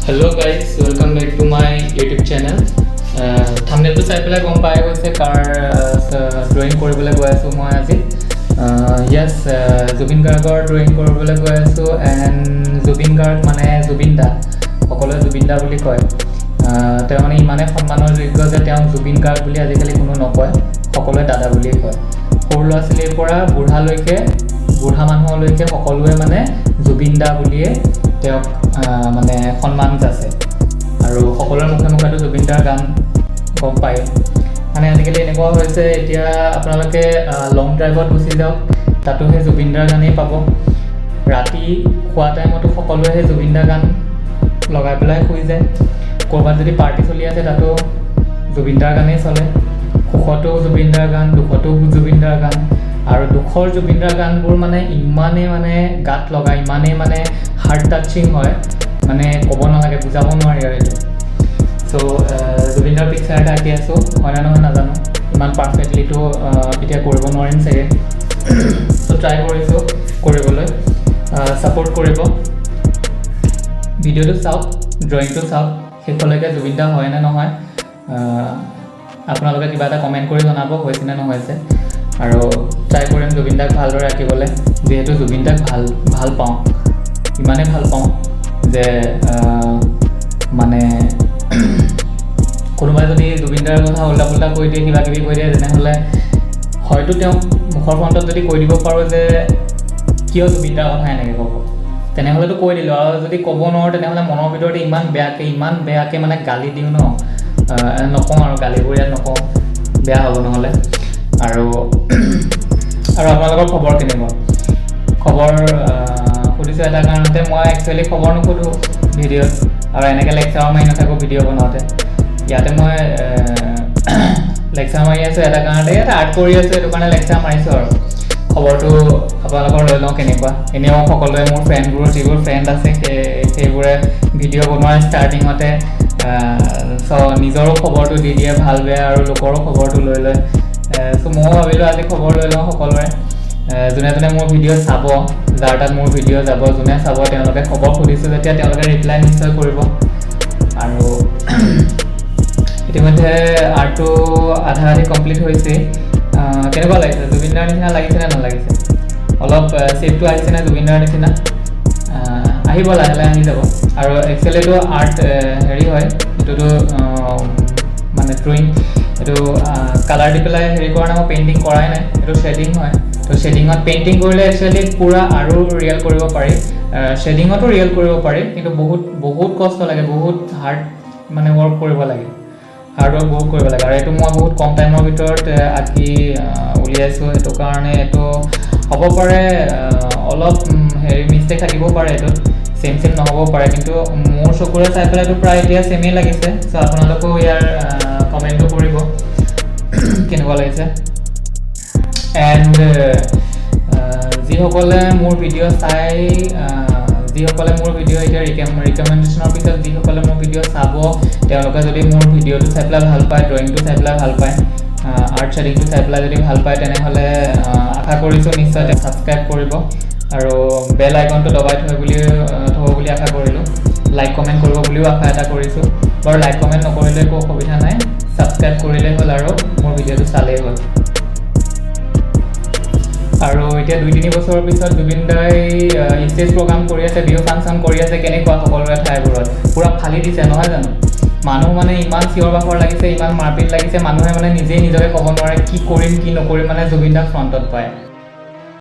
Hello guys, welcome back to my YouTube channel. Thumbnail to চাই পেলাই গম পাই গৈছে কাৰ ড্ৰয়িং কৰিবলৈ গৈ আছোঁ মই আজি। Yes, জুবিন গাৰ্গৰ ড্ৰয়িং কৰিবলৈ গৈ আছোঁ এণ্ড জুবিন গাৰ্গ মানে জুবিন দা, সকলোৱে জুবিন দা বুলি কয়। তেওঁ মানে ইমানে সন্মানৰ যোগ্য যে তেওঁক জুবিন গাৰ্গ বুলি আজিকালি কোনো নকয়, সকলোৱে দাদা বুলিয়ে কয়। সৰু ল'ৰা ছোৱালীৰ পৰা বুঢ়া মানুহলৈকে সকলোৱে মানে জুবিন দা বুলিয়ে তেওঁক মানে সন্মান যাচে আৰু সকলোৰে মুখে মুখেতো জুবিন দাৰ গান গম পায়। মানে আজিকালি এনেকুৱা হৈছে, এতিয়া আপোনালোকে লং ড্ৰাইভত গুচি যাওক, তাতো সেই জুবিন দাৰ গানেই পাব। ৰাতি খোৱা টাইমতো সকলোৱে সেই জুবিন দাৰ গান লগাই পেলাই শুই যায়। ক'ৰবাত যদি পাৰ্টি চলি আছে তাতো জুবিন দাৰ গানেই চলে। সুখতো জুবিন দাৰ গান, দুখতো জুবিন দাৰ গান। আৰু দুখৰ জুবিন দাৰ গানবোৰ মানে ইমানেই মানে গাত লগা, ইমানেই মানে হাৰ্ট টাচিং হয়, মানে ক'ব নালাগে, বুজাব নোৱাৰি আৰু এইটো। চ' জুবিন দাৰ পিকচাৰ এটা আঁকি আছোঁ, হয়নে নহয় নাজানো, ইমান পাৰফেক্টলিটো এতিয়া কৰিব নোৱাৰিম চাগে। চ' ট্ৰাই কৰিছোঁ কৰিবলৈ, ছাপোৰ্ট কৰিব। ভিডিঅ'টো চাওক, ড্ৰয়িংটো চাওক, শেষলৈকে জুবিন দা হয় নে নহয় আপোনালোকে কিবা এটা কমেণ্ট কৰি জনাব হৈছে নে নহৈছে। আৰু ট্ৰাই কৰিম জুবিন দাক ভালদৰে আঁকিবলৈ, যিহেতু জুবিন দাক ভাল পাওঁ, ইমানেই ভাল পাওঁ যে মানে কোনোবাই যদি জুবিন দাৰ কথা উল্টা পুল্টা কৈ দিয়ে, কিবা কিবি কৈ দিয়ে, তেনেহ'লে হয়তো তেওঁক মুখৰ ফ্ৰণ্টত যদি কৈ দিব পাৰোঁ যে কিয় জুবিন দাৰ কথা এনেকৈ ক'ব, তেনেহ'লেতো কৈ দিলোঁ। আৰু যদি ক'ব নোৱাৰোঁ তেনেহ'লে মনৰ ভিতৰতে ইমান বেয়াকৈ মানে গালি দিওঁ ন, নকওঁ আৰু গালিবোৰ ইয়াত নকওঁ, বেয়া হ'ব নহ'লে। আৰু আপোনালোকৰ খবৰ কেনেকুৱা? খবৰ সুধিছোঁ এটা কাৰণতে, মই একচুৱেলি খবৰ নুসুধোঁ ভিডিঅ'ত, আৰু এনেকৈ লেকচাৰ মাৰি নাথাকোঁ ভিডিঅ' বনাওঁতে। ইয়াতে মই লেকচাৰ মাৰি আছোঁ এটা কাৰণতে, ইয়াতে আৰ্ট কৰি আছোঁ, সেইটো কাৰণে লেকচাৰ মাৰিছোঁ। আৰু খবৰটো আপোনালোকৰ লৈ লওঁ কেনেকুৱা। এনেও সকলোৱে মোৰ ফ্ৰেণ্ডবোৰ, যিবোৰ ফ্ৰেণ্ড আছে সেইবোৰে ভিডিঅ' বনোৱাৰ ষ্টাৰ্টিঙতে নিজৰো খবৰটো দি দিয়ে, ভাল বেয়া, আৰু লোকৰো খবৰটো লৈ লয়। চ' ময়ো ভাবিলোঁ আজি খবৰ লৈ লওঁ সকলোৰে। যোনে যোনে মোৰ ভিডিঅ' চাব, যাৰ তাত মোৰ ভিডিঅ' যাব, যোনে চাব তেওঁলোকে খবৰ সুধিছোঁ যেতিয়া তেওঁলোকে ৰিপ্লাই নিশ্চয় কৰিব। আৰু ইতিমধ্যে আৰ্টটো আধা আধি কমপ্লিট হৈছে। কেনেকুৱা লাগিছে? জুবিন দাৰ নিচিনা লাগিছে নে নালাগিছে? অলপ শ্বেপটো আহিছেনে জুবিন দাৰ নিচিনা? আহিব, লাহে লাহে আহি যাব। আৰু একচুৱেলি এইটো আৰ্ট হেৰি হয়, এইটোতো মানে ড্ৰয়িং, এইটো কালাৰ দি পেলাই হেৰি কৰা নাই, মই পেইণ্টিং কৰাই নাই, এইটো শ্বেডিং হয়। তো শ্বেডিঙত পেইণ্টিং কৰিলে একচুৱেলি পূৰা আৰু ৰিয়েল কৰিব পাৰি, শ্বেডিঙতো ৰিয়েল কৰিব পাৰি, কিন্তু বহুত কষ্ট লাগে, বহুত হাৰ্ড মানে ৱৰ্ক কৰিব লাগে, হাৰ্ড ৱৰ্ক বহুত কৰিব লাগে। আৰু এইটো মই বহুত কম টাইমৰ ভিতৰত আঁকি উলিয়াইছোঁ, সেইটো কাৰণে এইটো হ'ব পাৰে অলপ হেৰি মিষ্টেক থাকিব পাৰে, এইটোত ছেম নহ'ব পাৰে, কিন্তু মোৰ চকুৰে চাই পেলাইতো প্ৰায় এতিয়া ছেমেই লাগিছে। চ' আপোনালোকেও ইয়াৰ কমেণ্টটো কৰিব কেনেকুৱা লাগিছে। এণ্ড যিসকলে মোৰ ভিডিঅ' এতিয়া ৰিকমেণ্ডেশ্যনৰ পিছত যিসকলে মোৰ ভিডিঅ' চাব, তেওঁলোকে যদি মোৰ ভিডিঅ'টো চাই পেলাই ভাল পায়, ড্ৰয়িংটো চাই পেলাই ভাল পায়, আৰ্ট শ্বেডিংটো চাই পেলাই যদি ভাল পায়, তেনেহ'লে আশা কৰিছোঁ নিশ্চয় ছাবস্ক্ৰাইব কৰিব আৰু বেল আইকনটো দবাই থ'ব বুলি আশা কৰিলোঁ। লাইক কমেণ্ট কৰিব বুলিও আশা এটা কৰিছোঁ। বাৰু লাইক কমেণ্ট নকৰিলে একো অসুবিধা নাই, ছাবস্ক্ৰাইব কৰিলেই হ'ল আৰু মোৰ ভিডিঅ'টো চালেই হ'ল। আৰু এতিয়া 2-3 বছৰৰ পিছত জুবিন দাই ষ্টেজ প্ৰগ্ৰাম কৰি আছে, বিহু ফাংচন কৰি আছে, কেনেকুৱা সকলোৰে ঠাইবোৰত পূৰা ফালি দিছে নহয় জানো। মানুহ মানে ইমান চিঞৰ বাখৰ লাগিছে, ইমান মাৰপিট লাগিছে, মানুহে মানে নিজেই নিজকে ক'ব নোৱাৰে কি কৰিম কি নকৰিম, মানে জুবিন দাক ফ্ৰণ্টত পায়।